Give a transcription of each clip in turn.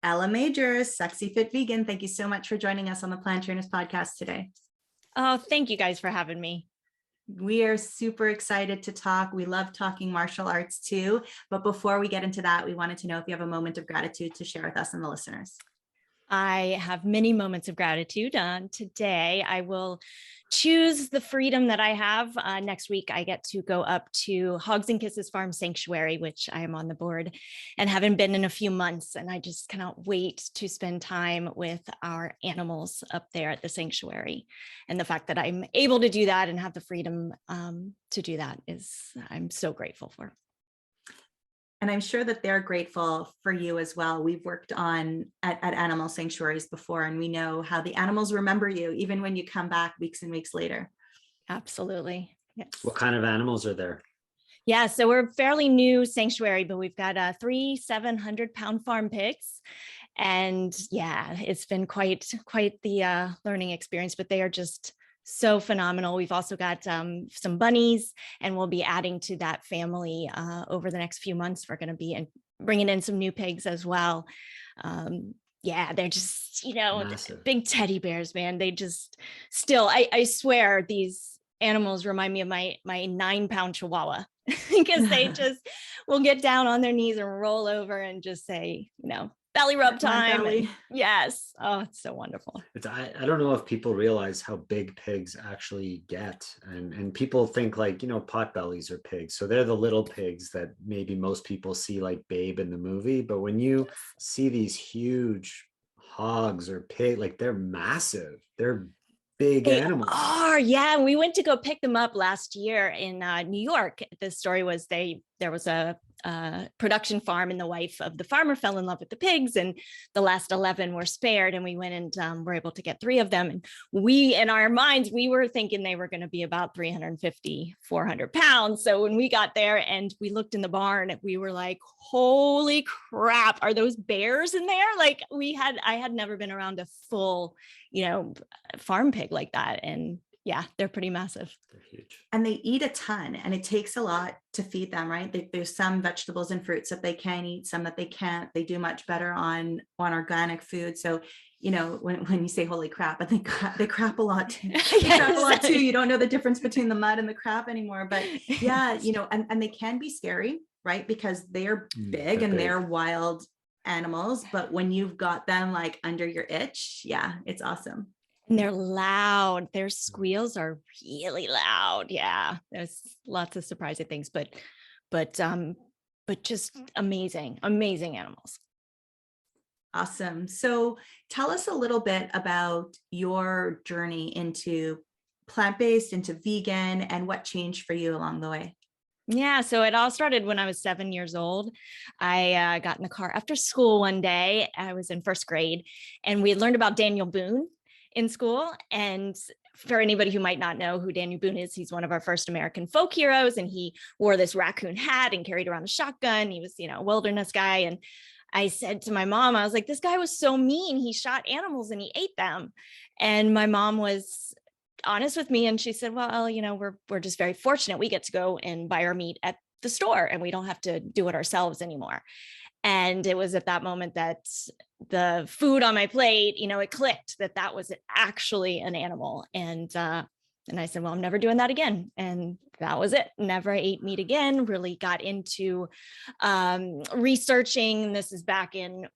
Ella Majors, Sexy Fit Vegan. Thank you so much for joining us on the Plant Trainers podcast today. Oh, thank you guys for having me. We are super excited to talk. We love talking martial arts too. But before we get into that, we wanted to know if you have a moment of gratitude to share with us and the listeners. I have many moments of gratitude. Today, I will choose the freedom that I have. Next week, I get to go up to Hogs and Kisses Farm Sanctuary, which I am on the board and haven't been in a few months. And I just cannot wait to spend time with our animals up there at the sanctuary. And the fact that I'm able to do that and have the freedom to do that I'm so grateful for. And I'm sure that they're grateful for you as well. We've worked at animal sanctuaries before, and we know how the animals remember you, even when you come back weeks and weeks later. Absolutely. Yes. What kind of animals are there? Yeah, so we're a fairly new sanctuary, but we've got 3 700-pound farm pigs. And yeah, it's been quite the learning experience, but they are just so phenomenal. We've also got some bunnies, and we'll be adding to that family over the next few months. We're going to be bringing in some new pigs as well. Yeah, they're just, Massive. big teddy bears, man. They just still, I swear these animals remind me of my 9-pound Chihuahua because they just will get down on their knees and roll over and just say, belly rub time. Belly. Yes. Oh, it's so wonderful. I don't know if people realize how big pigs actually get. And people think like, potbellies are pigs. So they're the little pigs that maybe most people see like Babe in the movie. But when you see these huge hogs or pig, like they're massive. They're big animals. Yeah. We went to go pick them up last year in New York. The story was there was a production farm, and the wife of the farmer fell in love with the pigs, and the last 11 were spared, and we went and were able to get 3 of them. And in our minds, we were thinking they were going to be about 350, 400 pounds. So when we got there and we looked in the barn, we were like, holy crap, are those bears in there? Like I had never been around a full, farm pig like that. And yeah, they're pretty massive. They're huge. And they eat a ton, and it takes a lot to feed them, right? There's some vegetables and fruits that they can eat, some that they can't. They do much better on organic food. So, when you say holy crap, I think they crap a lot too. They crap a lot too. You don't know the difference between the mud and the crap anymore. But yeah, and they can be scary, right? Because they're big and they're wild animals. But when you've got them like under your itch, yeah, it's awesome. And they're loud. Their squeals are really loud. Yeah, there's lots of surprising things, but just amazing animals. Awesome. So tell us a little bit about your journey into plant-based, into vegan, and what changed for you along the way. Yeah, so it all started when I was 7 years old. I got in the car after school one day. I was in first grade, and we had learned about Daniel Boone in school. And for anybody who might not know who Daniel Boone is, he's one of our first American folk heroes. And he wore this raccoon hat and carried around a shotgun. He was, a wilderness guy. And I said to my mom, I was like, this guy was so mean. He shot animals and he ate them. And my mom was honest with me. And she said, well, we're just very fortunate. We get to go and buy our meat at the store, and we don't have to do it ourselves anymore. And it was at that moment that the food on my plate, it clicked that was actually an animal. And I said, well, I'm never doing that again. And that was it. Never ate meat again. Really got into researching. This is back in,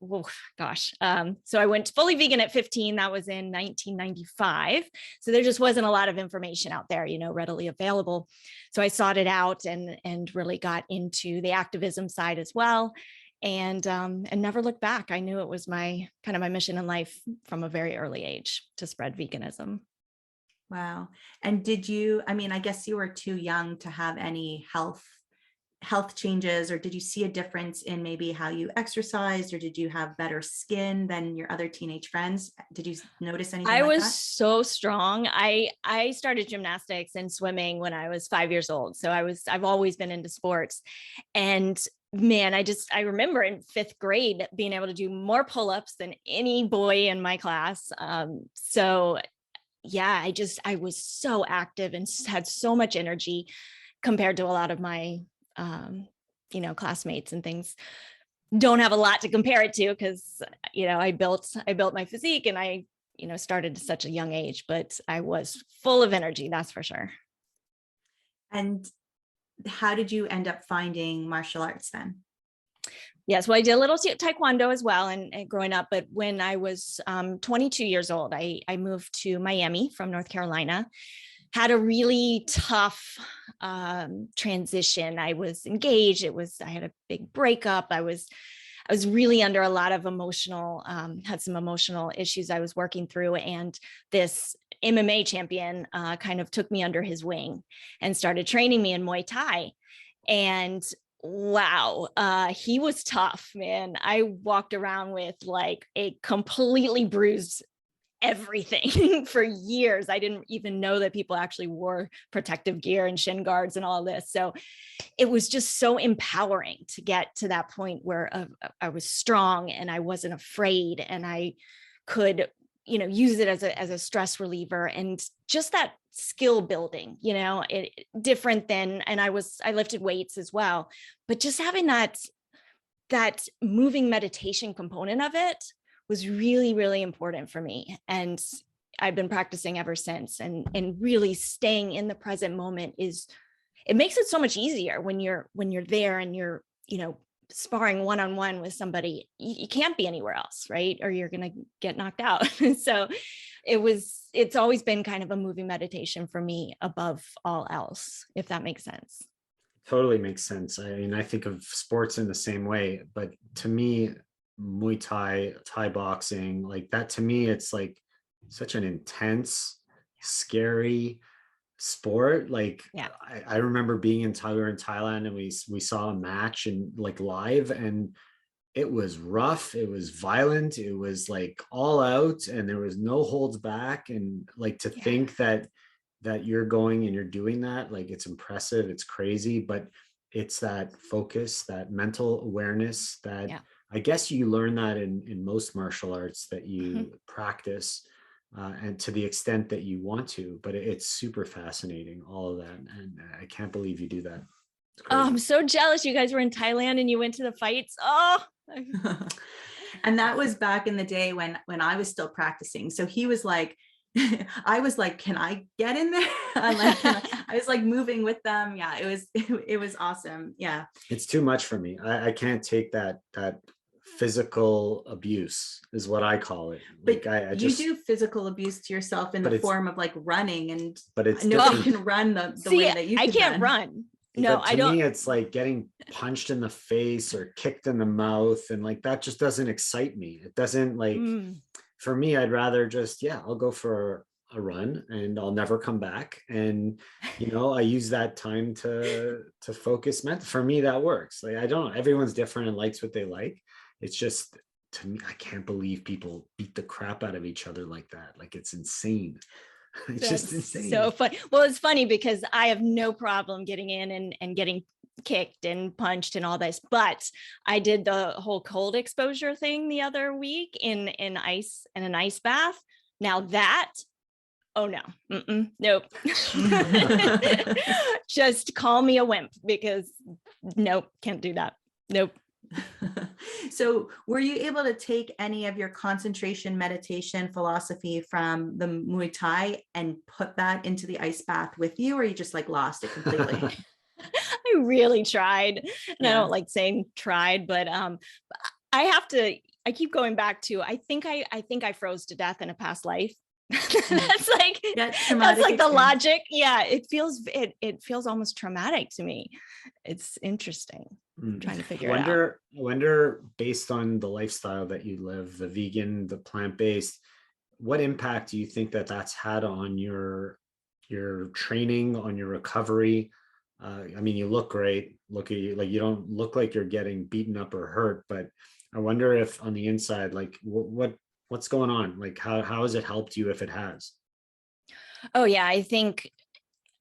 so I went fully vegan at 15. That was in 1995. So there just wasn't a lot of information out there, readily available. So I sought it out and really got into the activism side as well. And never looked back. I knew it was my mission in life from a very early age to spread veganism. Wow. And I guess you were too young to have any health changes, or did you see a difference in maybe how you exercised, or did you have better skin than your other teenage friends? Did you notice anything I like was that? so strong. I started gymnastics and swimming when I was 5 years old. So I've always been into sports. And man, I remember in 5th grade being able to do more pull-ups than any boy in my class. So yeah, I was so active and had so much energy compared to a lot of my, classmates and things. don't have a lot to compare it to because, I built my physique and I, started at such a young age, but I was full of energy. That's for sure. And how did you end up finding martial arts then? Yes, well, I did a little taekwondo as well and growing up, but when I was 22 years old, I moved to Miami from North Carolina, had a really tough transition. I was engaged. I had a big breakup. I was really under a lot of had some emotional issues I was working through. And this MMA champion kind of took me under his wing and started training me in Muay Thai. And wow, he was tough, man. I walked around with like a completely bruised everything for years. I didn't even know that people actually wore protective gear and shin guards and all this. So it was just so empowering to get to that point where I was strong and I wasn't afraid and I could, use it as a stress reliever and just that skill building, different than, and I lifted weights as well, but just having that moving meditation component of it was really, really important for me. And I've been practicing ever since, and really staying in the present moment it makes it so much easier when you're there and you're, sparring one-on-one with somebody. You can't be anywhere else, right? Or you're going to get knocked out. So it's always been kind of a moving meditation for me above all else, if that makes sense. Totally makes sense. I mean, I think of sports in the same way, but to me, Muay Thai, Thai boxing, like that, to me, it's like such an intense, scary sport. Like, yeah, I remember being we were in Thailand and we saw a match and like live, and it was rough, it was violent, it was like all out, and there was no holds back. And like to think that you're going and you're doing that, like it's impressive, it's crazy, but it's that focus, that mental awareness that I guess you learn that in most martial arts that you practice, and to the extent that you want to, but it's super fascinating, all of that. And I can't believe you do that. Oh, I'm so jealous. You guys were in Thailand and you went to the fights. Oh, and that was back in the day when I was still practicing. So he was like, I was like, can I get in there? I was like moving with them. Yeah, it was awesome. Yeah. It's too much for me. I can't take that physical abuse is what I call it. Like, but you do physical abuse to yourself in the form of like running, and but it's nobody can run the way that you can. I can't run. No, I don't. To me, it's like getting punched in the face or kicked in the mouth, and like that just doesn't excite me. It doesn't like. For me, I'd rather just I'll go for a run and I'll never come back. And I use that time to focus. For me, that works. Like, I don't. Everyone's different and likes what they like. It's just, to me, I can't believe people beat the crap out of each other like that. Like, it's insane. It's just insane. So fun. Well, it's funny because I have no problem getting in and getting kicked and punched and all this, but I did the whole cold exposure thing the other week in an ice bath. Now that, oh no, nope. Just call me a wimp, because nope, can't do that. Nope. So were you able to take any of your concentration meditation philosophy from the Muay Thai and put that into the ice bath with you, or you just like lost it completely? I really tried, and I don't like saying tried, but I keep going back to, I think I froze to death in a past life. That's like the logic. Yeah, it feels almost traumatic to me. It's interesting. I'm trying to figure it out. I wonder, based on the lifestyle that you live, the vegan, the plant-based, what impact do you think that's had on your training, on your recovery? I mean, you look great. Look at you. Like, you don't look like you're getting beaten up or hurt, but I wonder if on the inside, like what's going on? Like, how has it helped you, if it has? Oh yeah, I think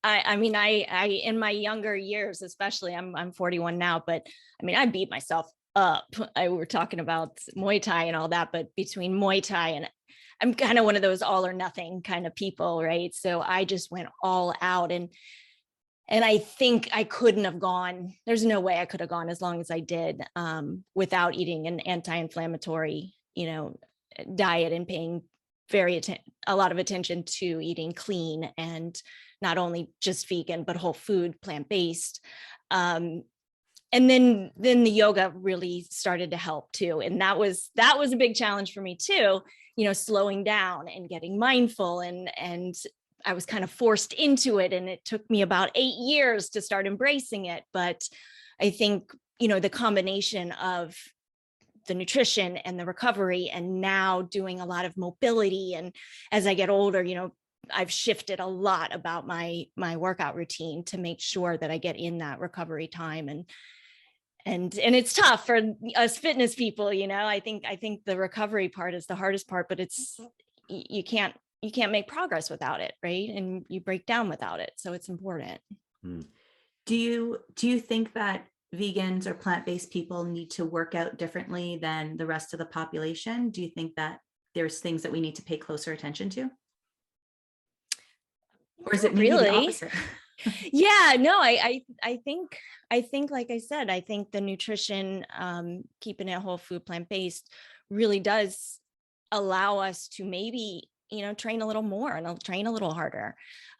I mean, I in my younger years, especially, I'm 41 now, but I mean, I beat myself up. We're talking about Muay Thai and all that, but between Muay Thai and, I'm kind of one of those all or nothing kind of people, right? So I just went all out, and And I think I couldn't have gone, there's no way I could have gone as long as I did without eating an anti-inflammatory, diet and paying a lot of attention to eating clean and not only just vegan, but whole food, plant-based. And then the yoga really started to help too. And that was a big challenge for me too, slowing down and getting mindful, and I was kind of forced into it. And it took me about 8 years to start embracing it. But I think, the combination of the nutrition and the recovery, and now doing a lot of mobility. And as I get older, I've shifted a lot about my workout routine to make sure that I get in that recovery time. And it's tough for us fitness people, I think the recovery part is the hardest part, but you can't make progress without it, right? And you break down without it. So it's important. Do you think that vegans or plant-based people need to work out differently than the rest of the population? Do you think that there's things that we need to pay closer attention to? Or is it maybe the opposite? Yeah, no, I think, like I said, I think the nutrition, keeping it whole food, plant-based, really does allow us to maybe, train a little more and I'll train a little harder.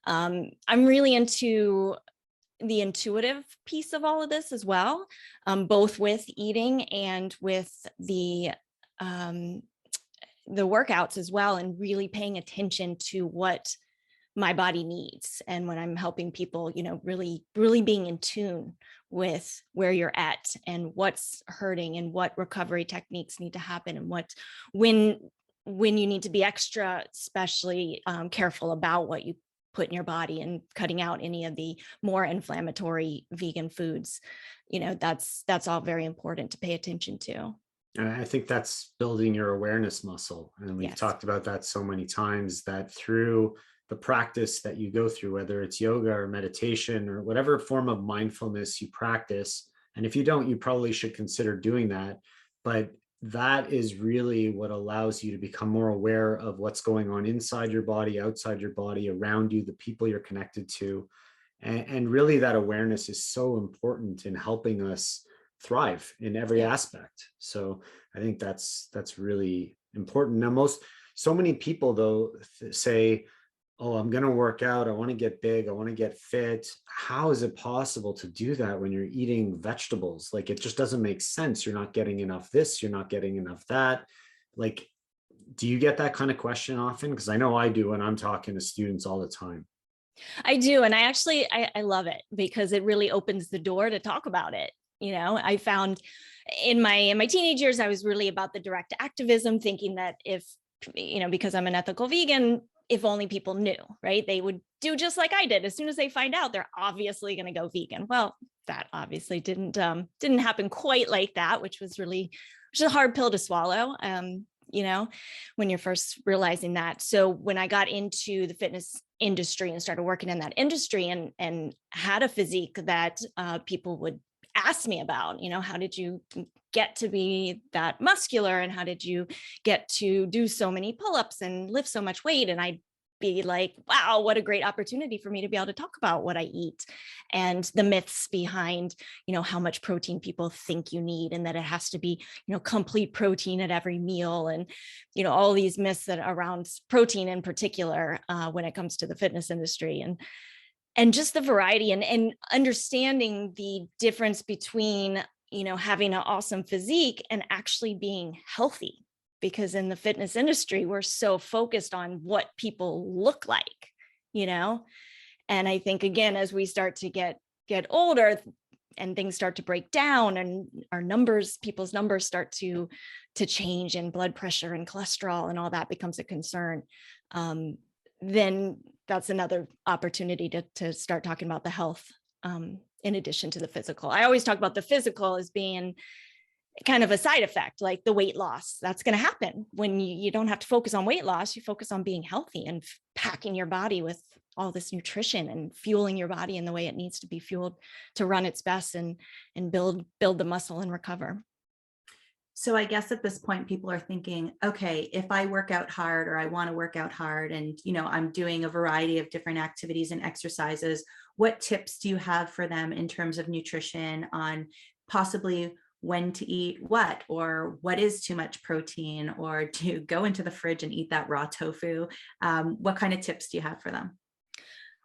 I'm really into the intuitive piece of all of this as well, both with eating and with the workouts as well, and really paying attention to what my body needs. And when I'm helping people, really being in tune with where you're at and what's hurting and what recovery techniques need to happen, and when you need to be extra, especially careful about what you put in your body, and cutting out any of the more inflammatory vegan foods. That's all very important to pay attention to. And I think that's building your awareness muscle. And we've talked about that so many times, that through the practice that you go through, whether it's yoga or meditation or whatever form of mindfulness you practice. And if you don't, you probably should consider doing that. But that is really what allows you to become more aware of what's going on inside your body, outside your body, around you, the people you're connected to. And really that awareness is so important in helping us thrive in every aspect. So I think that's really important. Now, so many people though say, oh, I'm going to work out, I want to get big, I want to get fit. How is it possible to do that when you're eating vegetables? Like, it just doesn't make sense. You're not getting enough this, you're not getting enough that. Like, do you get that kind of question often? Because I know I do when I'm talking to students all the time. I do. And I love it, because it really opens the door to talk about it. I found in my teenage years, I was really about the direct activism, thinking that if, because I'm an ethical vegan, if only people knew, right? They would do just like I did. As soon as they find out, they're obviously going to go vegan. Well, that obviously didn't happen quite like that, which was a hard pill to swallow, when you're first realizing that. So when I got into the fitness industry and started working in that industry, and had a physique that people would ask me about, how did you get to be that muscular, and how did you get to do so many pull-ups and lift so much weight? And I'd be like, wow, what a great opportunity for me to be able to talk about what I eat, and the myths behind, how much protein people think you need, and that it has to be, complete protein at every meal, and, all these myths that around protein in particular, when it comes to the fitness industry. And just the variety, and understanding the difference between, having an awesome physique and actually being healthy. Because in the fitness industry, we're so focused on what people look like, and I think, again, as we start to get older and things start to break down, and people's numbers start to change, and blood pressure and cholesterol and all that becomes a concern, then that's another opportunity to start talking about the health, in addition to the physical. I always talk about the physical as being kind of a side effect, like the weight loss. That's going to happen when you don't have to focus on weight loss. You focus on being healthy and packing your body with all this nutrition and fueling your body in the way it needs to be fueled to run its best and build the muscle and recover. So I guess at this point, people are thinking, okay, if I work out hard, or I want to work out hard, and, I'm doing a variety of different activities and exercises, what tips do you have for them in terms of nutrition on possibly when to eat what, or what is too much protein, or to go into the fridge and eat that raw tofu? What kind of tips do you have for them?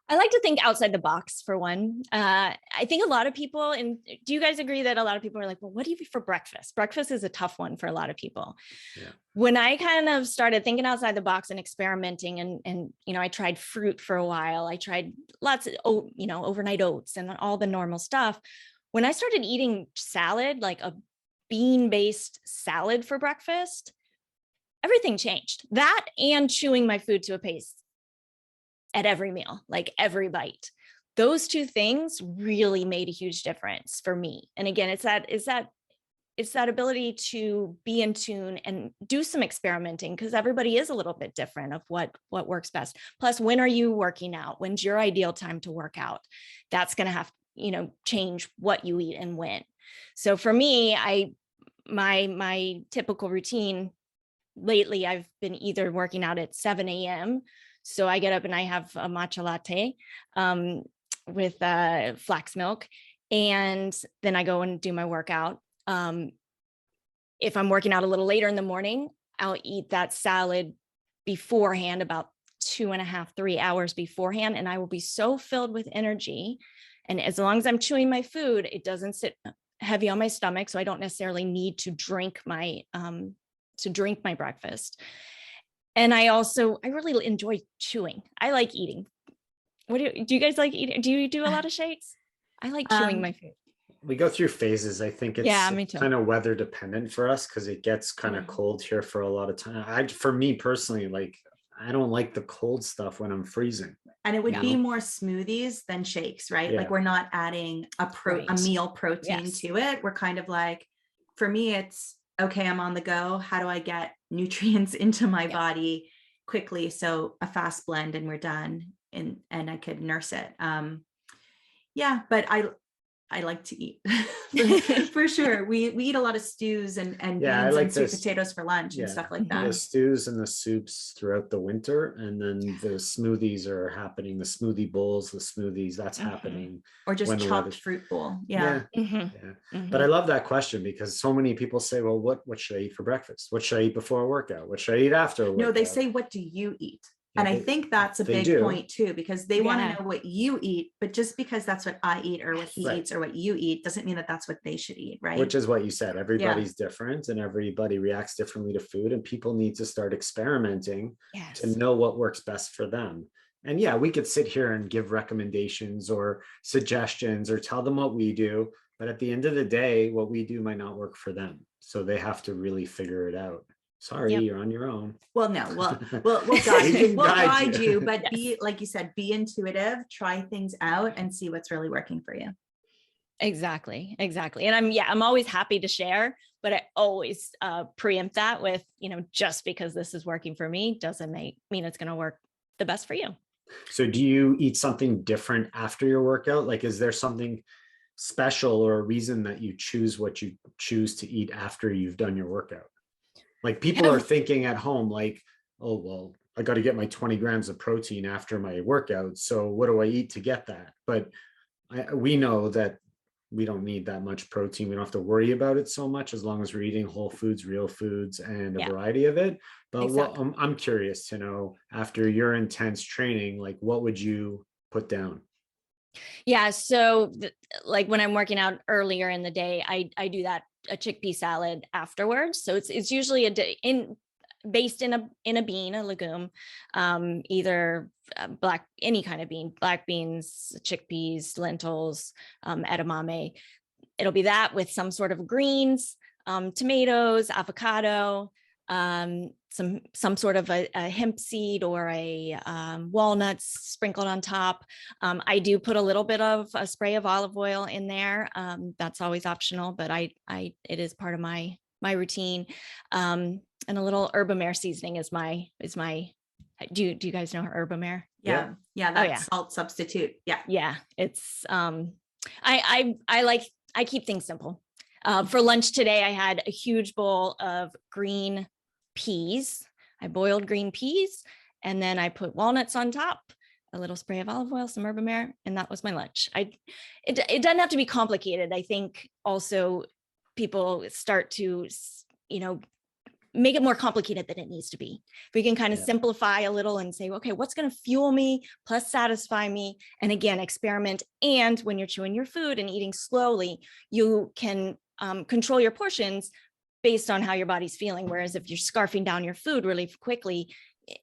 I like to think outside the box for one. I think a lot of people, and do you guys agree that a lot of people are like, well, what do you eat for breakfast? Breakfast is a tough one for a lot of people. Yeah. When I kind of started thinking outside the box and experimenting, and I tried fruit for a while. I tried lots of, overnight oats and all the normal stuff. When I started eating salad, like a bean-based salad for breakfast, everything changed. That and chewing my food to a pace at every meal, like every bite. Those two things really made a huge difference for me. And again, it's that ability to be in tune and do some experimenting, because everybody is a little bit different of what works best. Plus, when are you working out? When's your ideal time to work out? That's going to have, change what you eat and when. So for me, my typical routine lately, I've been either working out at 7 a.m. So I get up and I have a matcha latte with flax milk, and then I go and do my workout. If I'm working out a little later in the morning, I'll eat that salad beforehand, about 2.5, 3 hours beforehand, and I will be so filled with energy. And as long as I'm chewing my food, it doesn't sit heavy on my stomach, so I don't necessarily need to drink my breakfast. And I really enjoy chewing. I like eating. Do you guys like eating? Do you do a lot of shakes? I like chewing my food. We go through phases. I think it's kind of weather dependent for us, because it gets kind of cold here for a lot of time. For me personally, like, I don't like the cold stuff when I'm freezing. And it would be more smoothies than shakes, right? Yeah. Like, we're not adding a meal protein to it. We're kind of like, for me, it's okay, I'm on the go. How do I get nutrients into my body quickly? So a fast blend and we're done, and I could nurse it. But I like to eat for sure. We eat a lot of stews and beans and sweet potatoes for lunch and stuff like that. The stews and the soups throughout the winter, and then the smoothies are happening. The smoothie bowls, the smoothies, that's happening. Or just chopped fruit bowl. But I love that question, because so many people say, well, what should I eat for breakfast? What should I eat before a workout? What should I eat after a workout? No, they say, what do you eat? And I think that's a big point too, because they want to know what you eat, but just because that's what I eat or what he eats or what you eat doesn't mean that that's what they should eat, right? Which is what you said. Everybody's different, and everybody reacts differently to food, and people need to start experimenting to know what works best for them. And we could sit here and give recommendations or suggestions or tell them what we do, but at the end of the day, what we do might not work for them. So they have to really figure it out. Sorry, you're on your own. Well, no, we'll guide you. We'll guide you, but be, like you said, be intuitive, try things out and see what's really working for you. Exactly. And I'm always happy to share, but I always preempt that with, just because this is working for me doesn't mean it's going to work the best for you. So do you eat something different after your workout? Like, is there something special or a reason that you choose what you choose to eat after you've done your workout? Like, people are thinking at home, like, oh, well, I got to get my 20 grams of protein after my workout. So what do I eat to get that? But we know that we don't need that much protein. We don't have to worry about it so much, as long as we're eating whole foods, real foods, and a variety of it. But I'm curious to know, after your intense training, like, what would you put down? Yeah. So like when I'm working out earlier in the day, I do a chickpea salad afterwards. So it's usually based in a bean, a legume, either any kind of bean, black beans, chickpeas, lentils, edamame. It'll be that with some sort of greens, tomatoes, avocado, some sort of a hemp seed or a walnuts sprinkled on top. I do put a little bit of a spray of olive oil in there. That's always optional, but it is part of my routine. And a little herbamare seasoning is my. Do you guys know herbamare? Yeah. That's salt substitute. Yeah. It's I keep things simple. For lunch today, I had a huge bowl of green peas. I boiled green peas, and then I put walnuts on top, a little spray of olive oil, some herbamare, and that was my lunch. It doesn't have to be complicated. I think also people start to, make it more complicated than it needs to be. We can kind of simplify a little and say, okay, what's going to fuel me plus satisfy me? And again, experiment. And when you're chewing your food and eating slowly, you can control your portions based on how your body's feeling. Whereas if you're scarfing down your food really quickly,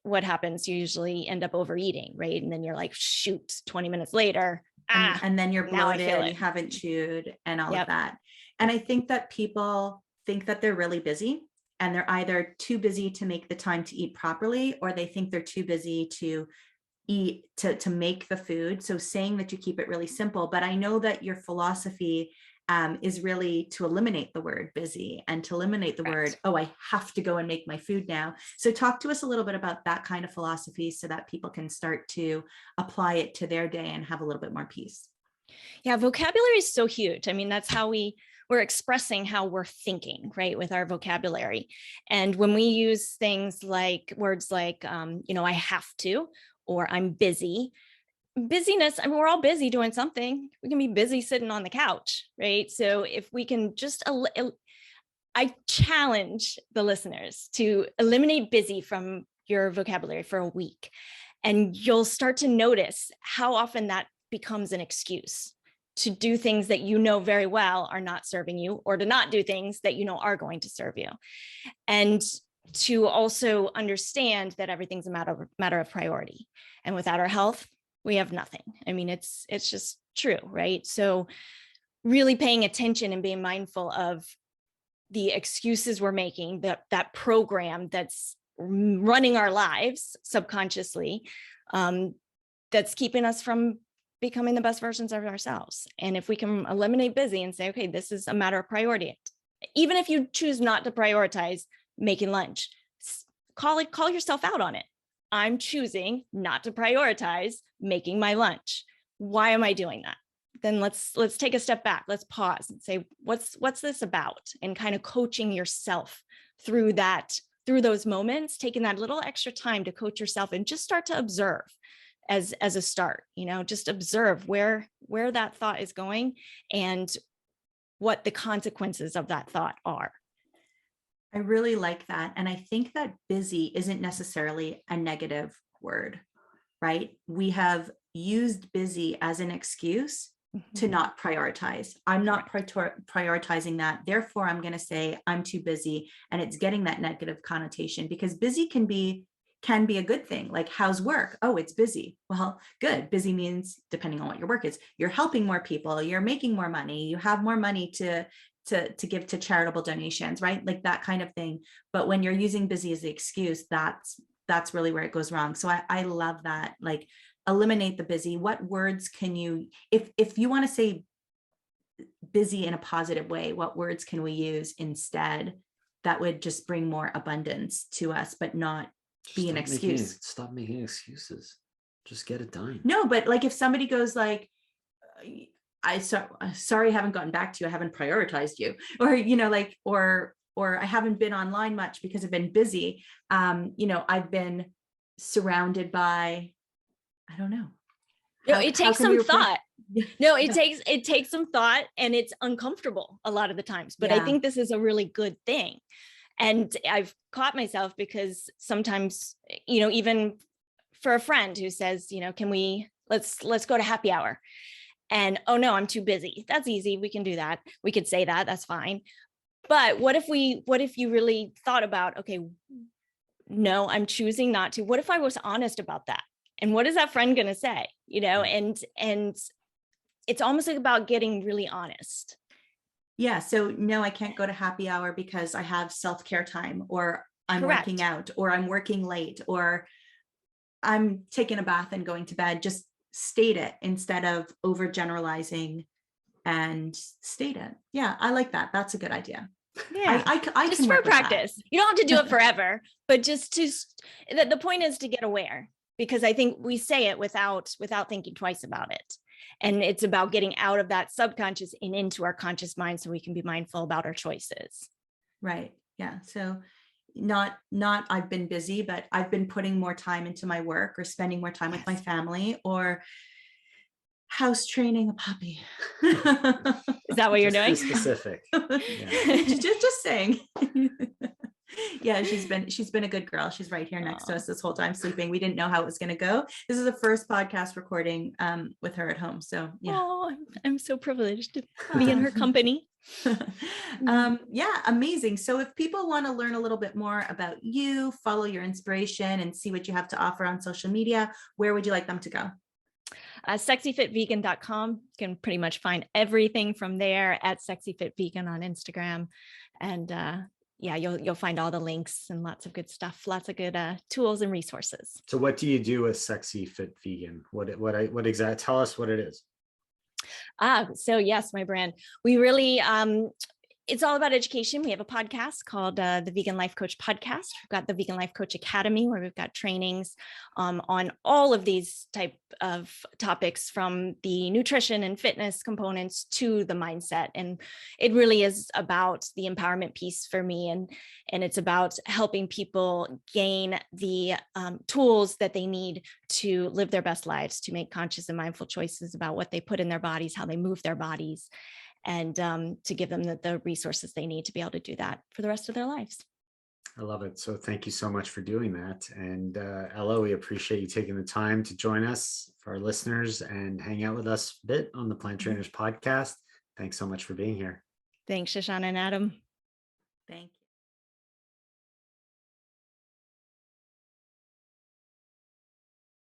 what happens? You usually end up overeating, right? And then you're like, shoot, 20 minutes later, and then you're now I bloated, feel it. you haven't chewed and all Yep. of that. And I think that people think that they're really busy, and they're either too busy to make the time to eat properly, or they think they're too busy to eat, to make the food. So saying that you keep it really simple, but I know that your philosophy is really to eliminate the word busy and to eliminate the word, oh, I have to go and make my food now. So talk to us a little bit about that kind of philosophy so that people can start to apply it to their day and have a little bit more peace. Yeah, vocabulary is so huge. I mean, that's how we're expressing how we're thinking, right, with our vocabulary. And when we use things like words like, I have to, or I'm busy, busyness, I mean, we're all busy doing something. We can be busy sitting on the couch, right? So if we can just, I challenge the listeners to eliminate busy from your vocabulary for a week, and you'll start to notice how often that becomes an excuse to do things that you know very well are not serving you, or to not do things that you know are going to serve you. And to also understand that everything's a matter of priority. And without our health, we have nothing. I mean, it's just true, right? So really paying attention and being mindful of the excuses we're making, that program that's running our lives subconsciously, that's keeping us from becoming the best versions of ourselves. And if we can eliminate busy and say, okay, this is a matter of priority, even if you choose not to prioritize making lunch, call yourself out on it. I'm choosing not to prioritize making my lunch. Why am I doing that? Then let's take a step back. Let's pause and say, what's this about? And kind of coaching yourself through those moments, taking that little extra time to coach yourself and just start to observe as a start, just observe where that thought is going and what the consequences of that thought are. I really like that. And I think that busy isn't necessarily a negative word, right? We have used busy as an excuse to not prioritize. I'm not prioritizing that. Therefore, I'm going to say I'm too busy, and it's getting that negative connotation, because busy can be a good thing. Like, how's work? Oh, it's busy. Well, good. Busy means, depending on what your work is, you're helping more people, you're making more money, you have more money to give to charitable donations, right? Like that kind of thing. But when you're using busy as the excuse, that's really where it goes wrong. So I love that. Like, eliminate the busy. What words can you, if you want to say busy in a positive way, what words can we use instead that would just bring more abundance to us, but not be an excuse? Stop making excuses. Just get it done. No, but like, if somebody goes like, sorry, I haven't gotten back to you, I haven't prioritized you, or, like, or I haven't been online much because I've been busy. I've been surrounded by, I don't know. It takes some thought. No, it takes some thought, and it's uncomfortable a lot of the times, but I think this is a really good thing. And I've caught myself because sometimes, even for a friend who says, let's go to happy hour. And, oh no, I'm too busy. That's easy. We can do that. We could say that. That's fine. But what if you really thought about, okay, no, I'm choosing not to. What if I was honest about that? And what is that friend going to say? And it's almost like about getting really honest. Yeah. So no, I can't go to happy hour because I have self-care time, or I'm working out, or I'm working late, or I'm taking a bath and going to bed. Just state it instead of overgeneralizing, and state it. Yeah, I like that. That's a good idea. Yeah, I just can for work with practice. that. You don't have to do it forever, but just the point is to get aware, because I think we say it without thinking twice about it. And it's about getting out of that subconscious and into our conscious mind so we can be mindful about our choices. Right. Yeah. So not I've been busy, but I've been putting more time into my work or spending more time with my Yes. family or house training a puppy. Is that what you're Just be doing? specific. Yeah. just saying. Yeah, she's been a good girl. She's right here next to Aw. us this whole time sleeping. We didn't know how it was going to go. This is the first podcast recording with her at home. So yeah. Oh, I'm so privileged to be in her company. Yeah, amazing. So if people want to learn a little bit more about you, follow your inspiration and see what you have to offer on social media, where would you like them to go? Sexyfitvegan.com. You can pretty much find everything from there, at sexyfitvegan on Instagram. And yeah, you'll find all the links and lots of good stuff, lots of good tools and resources. So what do you do with Sexy Fit Vegan? What exactly, tell us what it is. So yes, my brand, we really, it's all about education. We have a podcast called the Vegan Life Coach Podcast. We've got the Vegan Life Coach Academy, where we've got trainings on all of these type of topics, from the nutrition and fitness components to the mindset. And it really is about the empowerment piece for me. And it's about helping people gain the tools that they need to live their best lives, to make conscious and mindful choices about what they put in their bodies, how they move their bodies, and to give them the resources they need to be able to do that for the rest of their lives. I love it. So thank you so much for doing that. And Ella, we appreciate you taking the time to join us, for our listeners, and hang out with us a bit on the Plant Trainers podcast. Thanks so much for being here. Thanks, Shoshana and Adam. Thank you.